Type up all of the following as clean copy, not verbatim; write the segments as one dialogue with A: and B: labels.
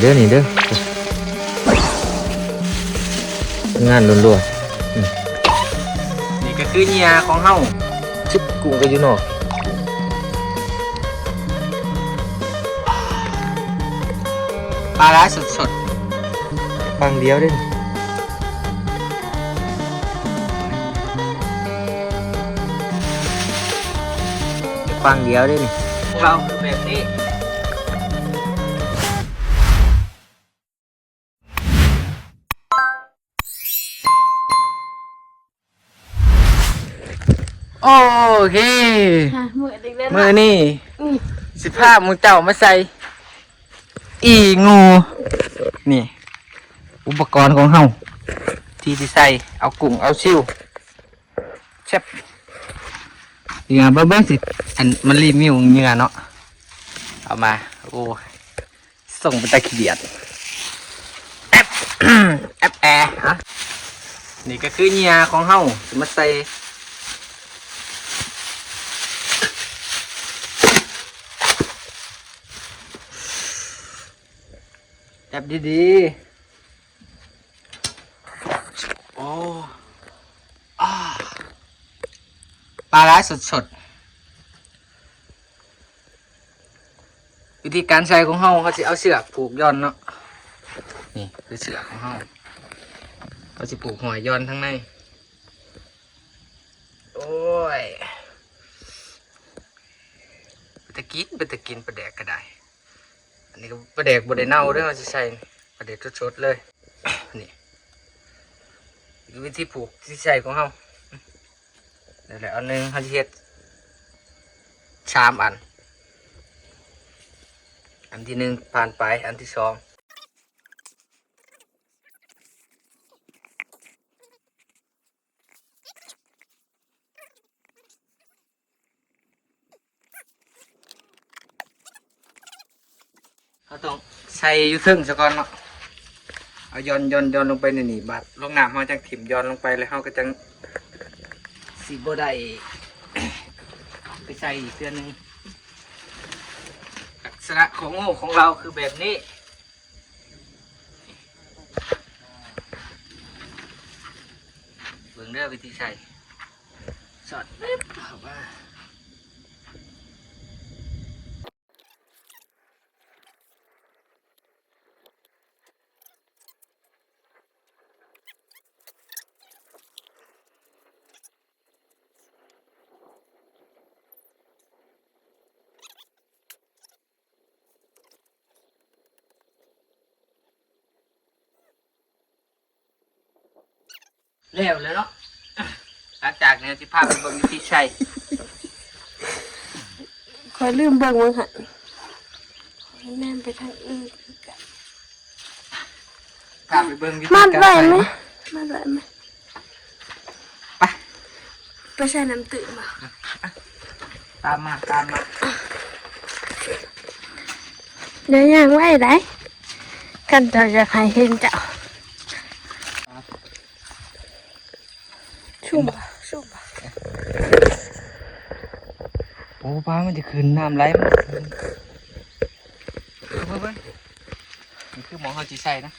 A: เด้อนี่เด้องานรัว
B: นี่ก็คือเนียของเฮา
A: ชิบกุ้งก็อยู่นอก
B: ปลาร้าสด
A: ฟังเดียวเด้ฟังเดียวเด้นี่
B: ๆของเราคือแบบนี้โอเค
C: มือดึกเล่น
B: มือนี่15มือเจ้ามาใส่อีงูนี่อุปกรณ์ของเฮาที่ใส่เอากุ้งเอาซิวแซ่บเหงื่อเบิ้งสิอันมันรีวิวเหงื่อเนาะเอามาโอ้ส่งไปตะขี้เดียดแอป แอปแอร์ฮะนี่ก็คือเหงื่อของเฮาสิมาใส่จับดีๆโอ้อาปลาร้าสดๆวิธีการใส่ของเฮาเขาจะเอาเสือกผูกย้อนเนาะนี่คือเสือกของเฮาเขาจะผูกหอยย้อนทั้งในโอ้ยไปตะกินปลาแดกก็ได้อันนี้ก็ปลาแดกบดได้เน่าด้วยเขาจะใส่ปลาแดกสดๆเลยนี่วิธีผูกที่ใส่ของเฮาเดี๋ยวอันหนึ่งเขาจะเฮ็ด3 อันอันที่1ผ่านไปอันที่2เขาต้องใส่อยู่ทึ่งซะก่อนเนาะเอาย้อนลงไปในนี่บัดลงน้ำเขาจังถิ่มย้อนลงไปแล้วเขาก็จังสีโบได้ ไปใส่อีกเสื้อหนึ่งลักษณะของงูของเราคือแบบนี้เบิ่งเด้อวิธีใส่สอดปึ๊บเข้ามาเร็วเลยเนาะหลังจากนี้ที่พาไปเบิ่งวิธีใส่
C: คอยลืมเบิ่งมึงหันแม่นไปทางอื่น
B: พาไปเบิ่งวิธี
C: มัด
B: การ
C: ไว้
B: ใส่
C: ไหมมัดไว้ไหม
B: ไป
C: ไปใส่น้ำตื่นมา
B: ตามมา
C: เดี๋ยวย่างไว้ได้กันเจ้าจะใครเห็นเจ้าชุ่มปะ
B: โอ้ป้ามันจะขึ้นน้ำไหลมันขึ้นเบิ่งนี่คือหมองเขาจีใส่นะ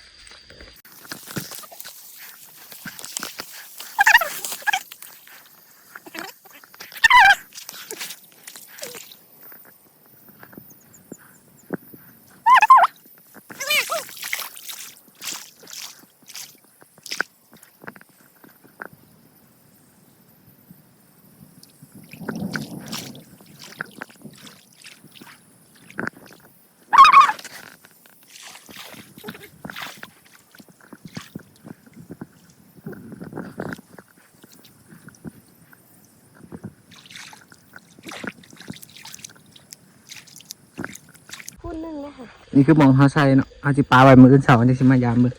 C: พูดนึงนะคะ
B: นี่คือหมองเขาใส่เนาะเอาจิปลาไว้มืออื่นเสาร์อันนี้สิมายามเบิ่ง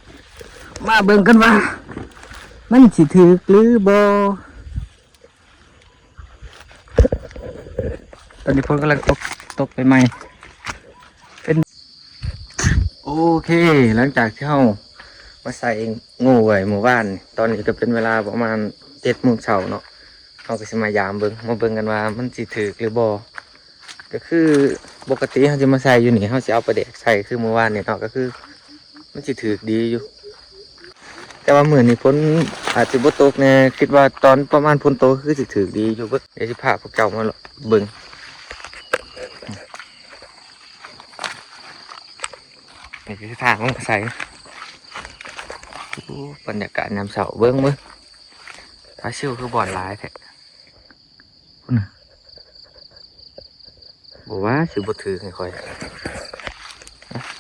B: มาเบิ่งกันว่ามันสิถือหรือบ่ตอนนี้พลกำลังตกไปใหม่เป็นโอเคหลังจากที่เรามาใส่งูไว้หมู่บ้านตอนนี้ก็เป็นเวลาประมาณ7 โมงเช้าเนาะเราก็สิมายามเบิ่งมาเบิ่งกันว่ามันสิถือหรือบ่ก็คือปกติเขาจะมาใส่อยู่นี่เขาจะเอาปลาแดกใส่คือเมื่อวานเนี่ยเนาะก็คือ
A: มันสิถือดีอยู่แต่ว่ามื้อนี้ฝนอาจสิบ่ตกแน่คิดว่าตอนประมาณฝนตกคือสิถือดีอยู่เบิ่งเดี๋ยวสิพาพวกเจ้ามาเบิ่งนี่คือทางลงใส่บรรยากาศยามเช้าเบิ่งปลาซิวคือบ่อนหลายแท้พุ่นน่ะบอกว่าสิบ่ถือให้ค่อย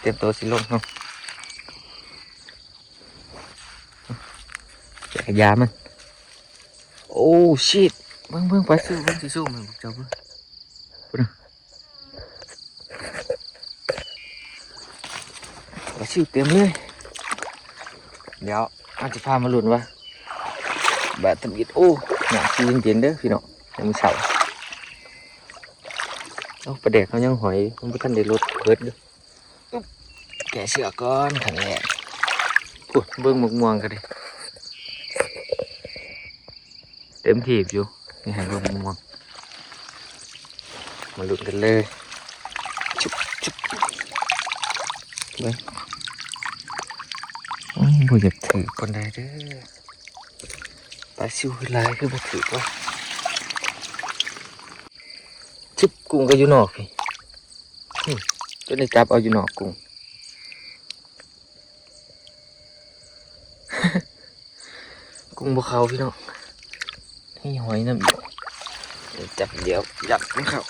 A: เตรียมตัวสิลงเนาะแจกยามันโอ้ชิตเบิ่งปลาซิวเบิ่งสิสู้มันพวกเจ้าเบิ่งพุ่นน่ะปลาซิวเต็มเลยเดี๋ยวอาจจะพามาลุ้นว่าแบบทำอิดโอ้หนาซีเย็นๆเด้อพี่น้องยังมีเสาเอาประเด็กเขายังหอยมันไม่ทันได้ลดเบิดด้วยแกะเสือก้อนขันแหลกพูดเบิ้งหมกม่วงกันดิเต็มถีบอยู่นี่ให้เบิ้งหมกม่วงมาลุ้นกันเลยชุบเบิ้งโอ้ยบ่อยากถือคนใดเด้อปลาซิวคือลายคือบ่ถือวะชิบกุ้งก็อยู่นอกพี่จนได้จับเอาอยู่นอกกุ้ง กุ้งบ่เขาพี่น้องให้หอยน้ำอีกเดี๋ยวจับเดี๋ยวยัดมันเข้า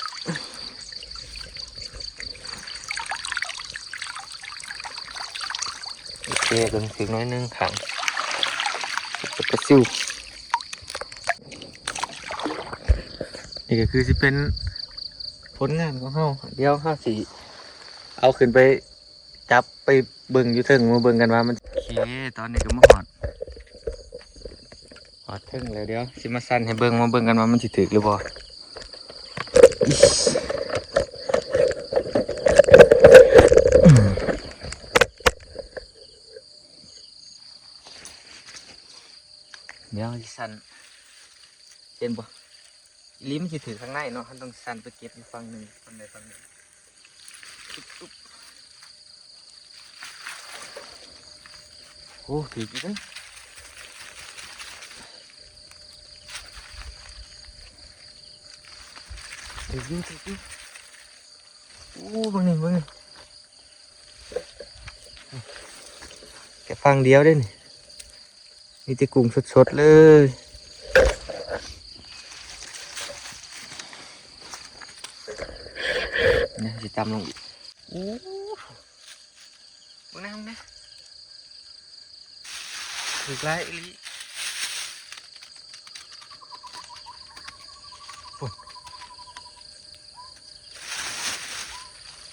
A: โอเคเบิ่งถึงน้อยนึงขังปลาซิวนี่ก็คือสิเป็นผลงานของเฮาเดี๋ยวเฮาสิเอาขึ้นไปจับไปเบิ่งอยู่เทิงมาเบิ่งกันว่ามันโอเคตอนนี้ก็มาหอดเทิงแล้วเดี๋ยวสิมาสั่นให้เบิ่งมาเบิ่งกันว่ามันสิถึกหรือบ่เดี๋ยวสิสั่นเห็นบ่ลิ้มสิถือข้างในเนาะมันต้องสั่นไปเก็บอีกฝั่งหนึ่งฝั่งใดฝั่งหนึ่งตุ๊บโอ้ถือกี่ตั้งถือกี่โอ้บางนี่แค่ฝั่งเดียวได้นี่มีแต่กุ้งสดๆเลยเนี่ยจะตำลงอีกโอ้มึงนะถึกไรอีลีปุ่น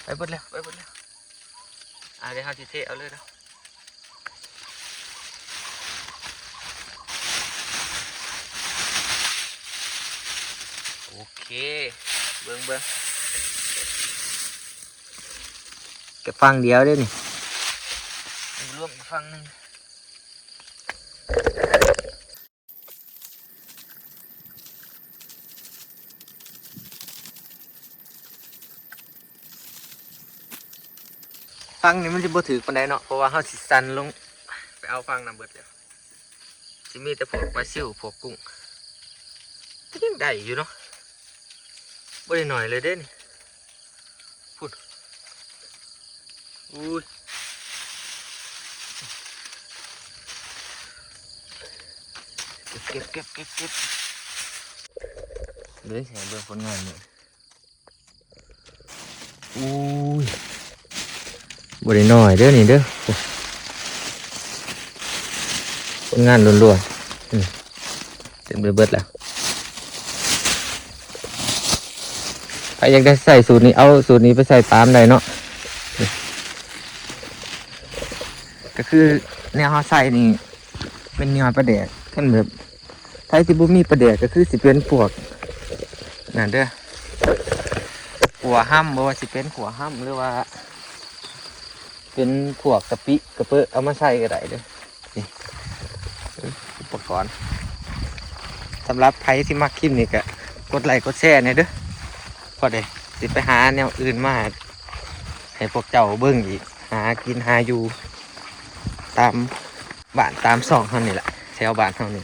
A: ไปเบิดแล้วเดี๋ยวเขาจะเทเอาเลยนะโอเคเบิ่งแกฟังเดียวได้นี่รวมอีกฟังหนึ่งฟังนี่มันจะบ่ถือปานใดเนาะเพราะว่าเขาสิสันลงไปเอาฟังน้ำเบิดแล้วจะมีแต่พวกปลาซิวพวกกุ้งก็ยังได้อยู่เนาะบ่ได้หน่อยเลยเด้นี่พูดอุ้ยเก็บเลยแสบเบิ่งผลงานเนี่ยอุ้ยบ่ได้หน่อยเด้อนี่เด้อผลงานล้วนๆเต็มไปเบิดแล้วใครอยากได้ใส่สูตรนี้เอาสูตรนี้ไปใส่ตามได้เนาะก็คือแนวเขาใส่นี่เป็นแนวประเดกขึ้นแบบไทยที่บุมีประเดกก็คือสิเป็นพวกนั่นเด้อขัวห้ำบ่ว่าสิเป็นขัวห้ำหรือว่าเป็นพวกกะปิกระเปอะเอามาใส่ก็ได้เด้อนี่อุปกรณ์สำหรับไทยที่มักคลิปนี่ก็กดไลค์กดแชร์หน่อยเด้อพอได้สิไปหาแนวอื่นมาให้พวกเจ้าเบิ่งอีกหากินหาอยู่ ตามบ้านตามซองเฮานี่แหละแถวบ้านเฮานี่